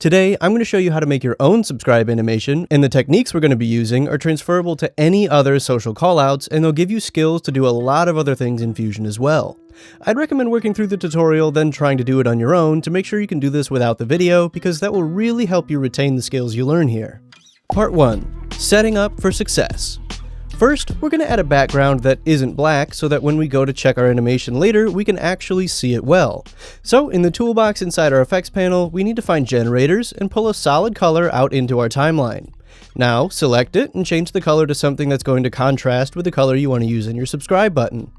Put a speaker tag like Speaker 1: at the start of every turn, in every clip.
Speaker 1: Today, I'm going to show you how to make your own subscribe animation, and the techniques we're going to be using are transferable to any other social callouts, and they'll give you skills to do a lot of other things in Fusion as well. I'd recommend working through the tutorial, then trying to do it on your own to make sure you can do this without the video, because that will really help you retain the skills you learn here. Part 1. Setting up for success. First, we're going to add a background that isn't black so that when we go to check our animation later, we can actually see it well. So in the toolbox inside our effects panel, we need to find generators and pull a solid color out into our timeline. Now, select it and change the color to something that's going to contrast with the color you want to use in your subscribe button.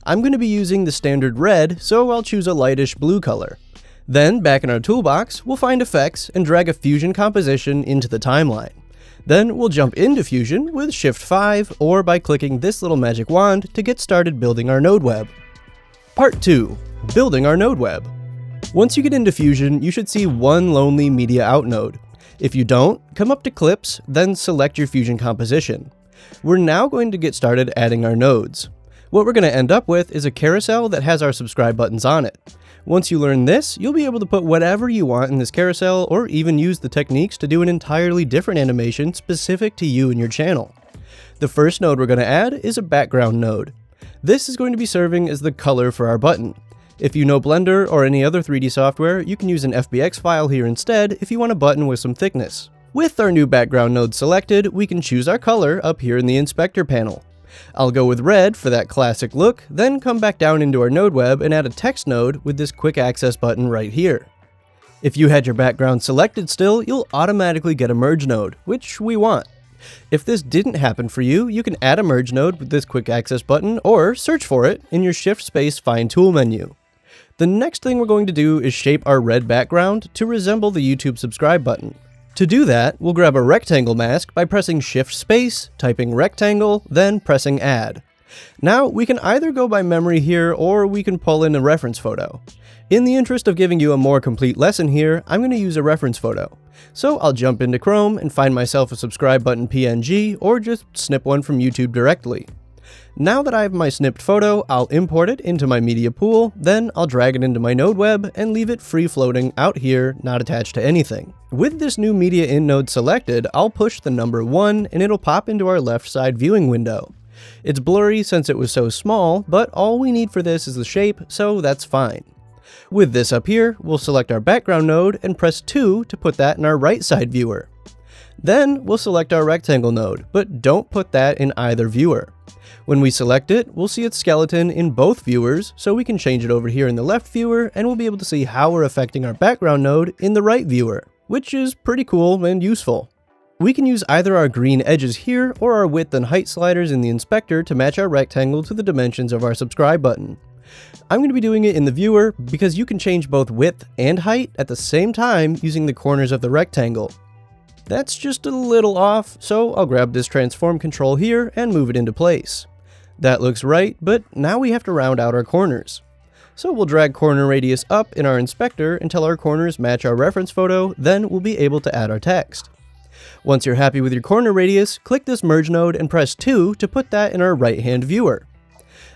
Speaker 1: I'm going to be using the standard red, so I'll choose a lightish blue color. Then, back in our toolbox, we'll find effects and drag a Fusion composition into the timeline. Then we'll jump into Fusion with Shift 5 or by clicking this little magic wand to get started building our node web. Part 2. Building our node web. Once you get into Fusion, you should see one lonely media out node. If you don't, come up to Clips, then select your Fusion composition. We're now going to get started adding our nodes. What we're going to end up with is a carousel that has our subscribe buttons on it. Once you learn this, you'll be able to put whatever you want in this carousel or even use the techniques to do an entirely different animation specific to you and your channel. The first node we're going to add is a background node. This is going to be serving as the color for our button. If you know Blender or any other 3D software, you can use an FBX file here instead if you want a button with some thickness. With our new background node selected, we can choose our color up here in the inspector panel. I'll go with red for that classic look, then come back down into our node web and add a text node with this quick access button right here. If you had your background selected still, you'll automatically get a merge node, which we want. If this didn't happen for you, you can add a merge node with this quick access button or search for it in your Shift Space Find Tool menu. The next thing we're going to do is shape our red background to resemble the YouTube subscribe button. To do that, we'll grab a rectangle mask by pressing Shift Space, typing rectangle, then pressing Add. Now, we can either go by memory here or we can pull in a reference photo. In the interest of giving you a more complete lesson here, I'm going to use a reference photo. So I'll jump into Chrome and find myself a subscribe button PNG or just snip one from YouTube directly. Now that I have my snipped photo, I'll import it into my media pool, then I'll drag it into my node web and leave it free floating out here, not attached to anything. With this new media in node selected, I'll push the number 1 and it'll pop into our left side viewing window. It's blurry since it was so small, but all we need for this is the shape, so that's fine. With this up here, we'll select our background node and press 2 to put that in our right side viewer. Then we'll select our rectangle node, but don't put that in either viewer. When we select it, we'll see its skeleton in both viewers, so we can change it over here in the left viewer and we'll be able to see how we're affecting our background node in the right viewer, which is pretty cool and useful. We can use either our green edges here or our width and height sliders in the inspector to match our rectangle to the dimensions of our subscribe button. I'm going to be doing it in the viewer because you can change both width and height at the same time using the corners of the rectangle. That's just a little off, so I'll grab this transform control here and move it into place. That looks right, but now we have to round out our corners. So we'll drag corner radius up in our inspector until our corners match our reference photo, then we'll be able to add our text. Once you're happy with your corner radius, click this merge node and press 2 to put that in our right-hand viewer.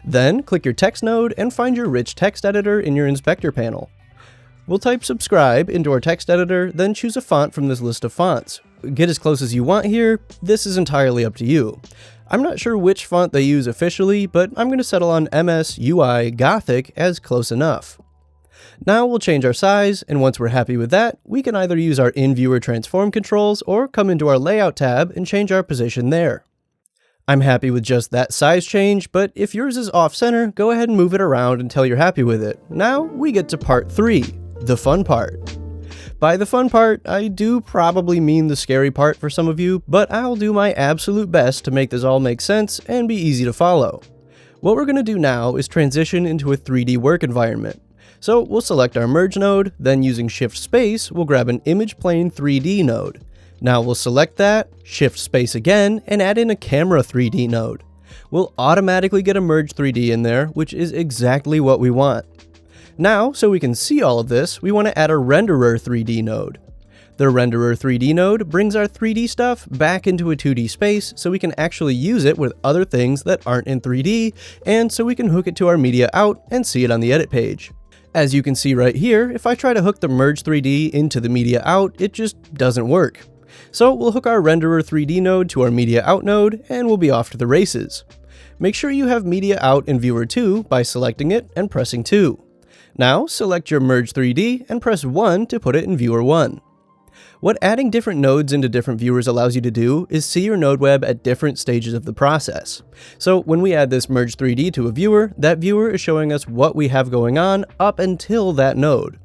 Speaker 1: Then click your text node and find your rich text editor in your inspector panel. We'll type subscribe into our text editor, then choose a font from this list of fonts. Get as close as you want here, this is entirely up to you. I'm not sure which font they use officially, but I'm going to settle on MS UI Gothic as close enough. Now we'll change our size, and once we're happy with that, we can either use our in-viewer transform controls or come into our layout tab and change our position there. I'm happy with just that size change, but if yours is off-center, go ahead and move it around until you're happy with it. Now we get to part 3, the fun part. By the fun part, I do probably mean the scary part for some of you, but I'll do my absolute best to make this all make sense and be easy to follow. What we're going to do now is transition into a 3D work environment. So we'll select our merge node, then using Shift Space, we'll grab an image plane 3D node. Now we'll select that, Shift Space again, and add in a camera 3D node. We'll automatically get a merge 3D in there, which is exactly what we want. Now, so we can see all of this, we want to add a renderer 3D node. The renderer 3D node brings our 3D stuff back into a 2D space so we can actually use it with other things that aren't in 3D, and so we can hook it to our media out and see it on the edit page. As you can see right here, if I try to hook the Merge 3D into the Media Out, it just doesn't work. So we'll hook our Renderer 3D node to our Media Out node, and we'll be off to the races. Make sure you have Media Out in Viewer 2 by selecting it and pressing 2. Now select your Merge 3D and press 1 to put it in Viewer 1. What adding different nodes into different viewers allows you to do is see your node web at different stages of the process. So when we add this Merge 3D to a viewer, that viewer is showing us what we have going on up until that node.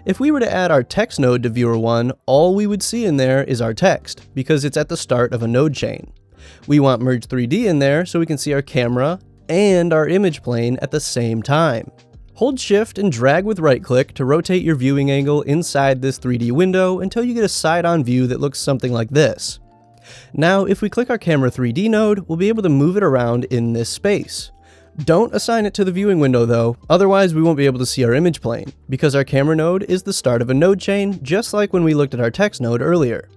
Speaker 1: If we were to add our text node to Viewer 1, all we would see in there is our text, because it's at the start of a node chain. We want Merge 3D in there so we can see our camera and our image plane at the same time. Hold Shift and drag with right click to rotate your viewing angle inside this 3D window until you get a side-on view that looks something like this. Now, if we click our camera 3D node, we'll be able to move it around in this space. Don't assign it to the viewing window though, otherwise we won't be able to see our image plane, because our camera node is the start of a node chain, just like when we looked at our text node earlier.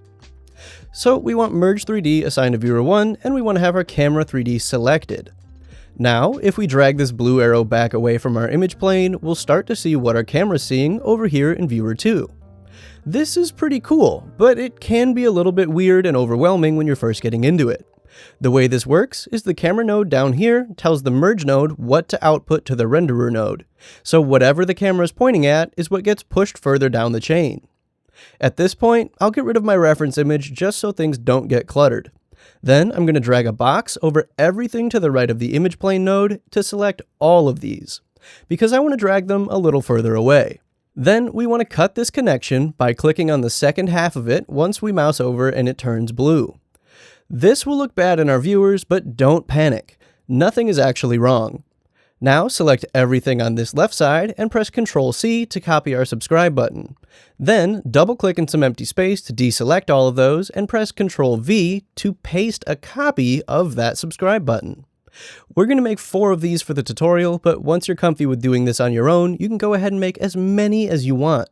Speaker 1: So we want Merge 3D assigned to Viewer 1, and we want to have our camera 3D selected. Now, if we drag this blue arrow back away from our image plane, we'll start to see what our camera's seeing over here in Viewer 2. This is pretty cool, but it can be a little bit weird and overwhelming when you're first getting into it. The way this works is the camera node down here tells the Merge node what to output to the Renderer node, so whatever the camera is pointing at is what gets pushed further down the chain. At this point, I'll get rid of my reference image just so things don't get cluttered. Then I'm going to drag a box over everything to the right of the image plane node to select all of these, because I want to drag them a little further away. Then we want to cut this connection by clicking on the second half of it once we mouse over and it turns blue. This will look bad in our viewers, but don't panic. Nothing is actually wrong. Now select everything on this left side and press Ctrl-C to copy our subscribe button. Then double-click in some empty space to deselect all of those and press Ctrl-V to paste a copy of that subscribe button. We're going to make 4 of these for the tutorial, but once you're comfy with doing this on your own, you can go ahead and make as many as you want.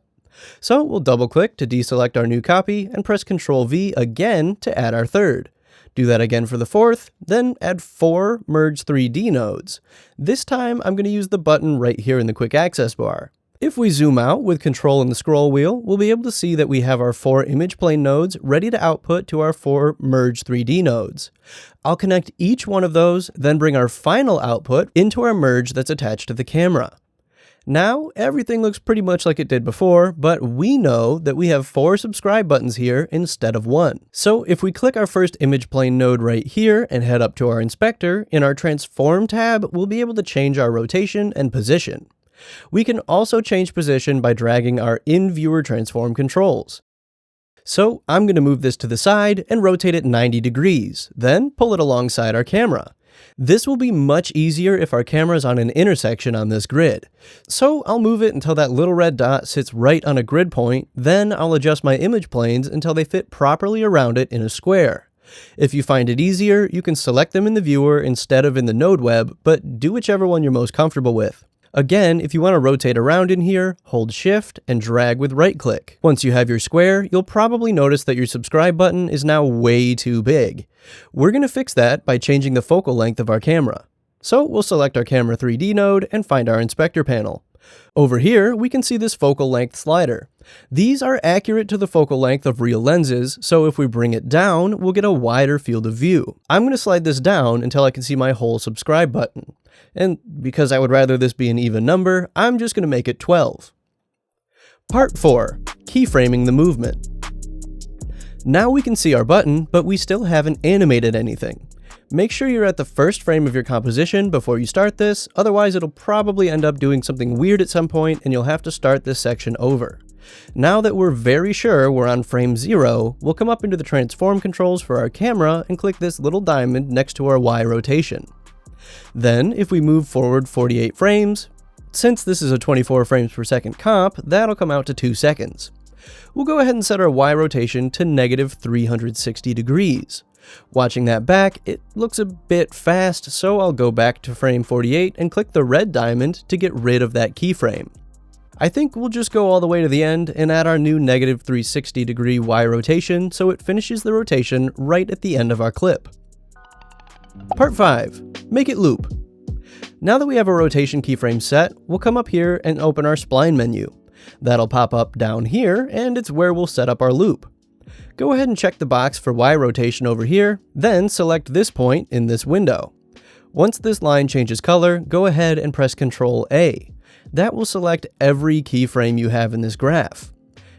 Speaker 1: So we'll double-click to deselect our new copy and press Ctrl-V again to add our third. Do that again for the 4th, then add 4 Merge 3D nodes. This time I'm going to use the button right here in the quick access bar. If we zoom out with Control and the scroll wheel, we'll be able to see that we have our 4 image plane nodes ready to output to our 4 Merge 3D nodes. I'll connect each one of those, then bring our final output into our merge that's attached to the camera. Now, everything looks pretty much like it did before, but we know that we have 4 subscribe buttons here instead of 1. So if we click our first image plane node right here and head up to our inspector, in our Transform tab, we'll be able to change our rotation and position. We can also change position by dragging our in-viewer transform controls. So I'm going to move this to the side and rotate it 90 degrees, then pull it alongside our camera. This will be much easier if our camera is on an intersection on this grid. So I'll move it until that little red dot sits right on a grid point, then I'll adjust my image planes until they fit properly around it in a square. If you find it easier, you can select them in the viewer instead of in the node web, but do whichever one you're most comfortable with. Again, if you want to rotate around in here, hold Shift and drag with right click. Once you have your square, you'll probably notice that your subscribe button is now way too big. We're going to fix that by changing the focal length of our camera. So we'll select our camera 3D node and find our inspector panel. Over here, we can see this focal length slider. These are accurate to the focal length of real lenses, so if we bring it down, we'll get a wider field of view. I'm going to slide this down until I can see my whole subscribe button. And because I would rather this be an even number, I'm just going to make it 12. Part 4. Keyframing the movement. Now we can see our button, but we still haven't animated anything. Make sure you're at the first frame of your composition before you start this, otherwise it'll probably end up doing something weird at some point and you'll have to start this section over. Now that we're very sure we're on frame 0, we'll come up into the transform controls for our camera and click this little diamond next to our Y rotation. Then, if we move forward 48 frames, since this is a 24 frames per second comp, that'll come out to 2 seconds. We'll go ahead and set our Y rotation to negative 360 degrees. Watching that back, it looks a bit fast, so I'll go back to frame 48 and click the red diamond to get rid of that keyframe. I think we'll just go all the way to the end and add our new negative 360 degree Y rotation so it finishes the rotation right at the end of our clip. Part 5. Make it loop. Now that we have a rotation keyframe set, we'll come up here and open our spline menu. That'll pop up down here, and it's where we'll set up our loop. Go ahead and check the box for Y rotation over here, then select this point in this window. Once this line changes color, go ahead and press Ctrl A. That will select every keyframe you have in this graph.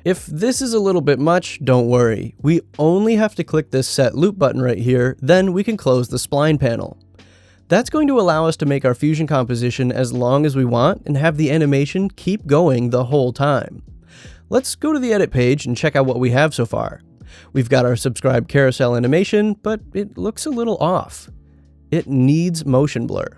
Speaker 1: If this is a little bit much, don't worry. We only have to click this Set Loop button right here, then we can close the spline panel. That's going to allow us to make our fusion composition as long as we want and have the animation keep going the whole time. Let's go to the edit page and check out what we have so far. We've got our subscribe carousel animation, but it looks a little off. It needs motion blur.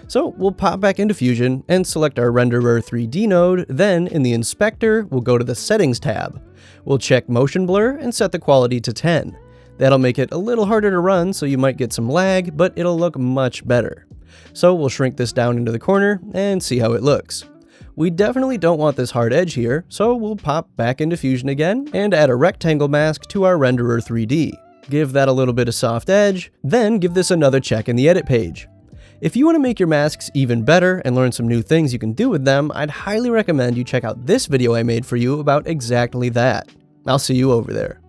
Speaker 1: So we'll pop back into Fusion and select our Renderer 3D node, then in the inspector, we'll go to the Settings tab. We'll check motion blur and set the quality to 10. That'll make it a little harder to run, so you might get some lag, but it'll look much better. So we'll shrink this down into the corner and see how it looks. We definitely don't want this hard edge here, so we'll pop back into Fusion again and add a rectangle mask to our Renderer 3D. Give that a little bit of soft edge, then give this another check in the edit page. If you want to make your masks even better and learn some new things you can do with them, I'd highly recommend you check out this video I made for you about exactly that. I'll see you over there.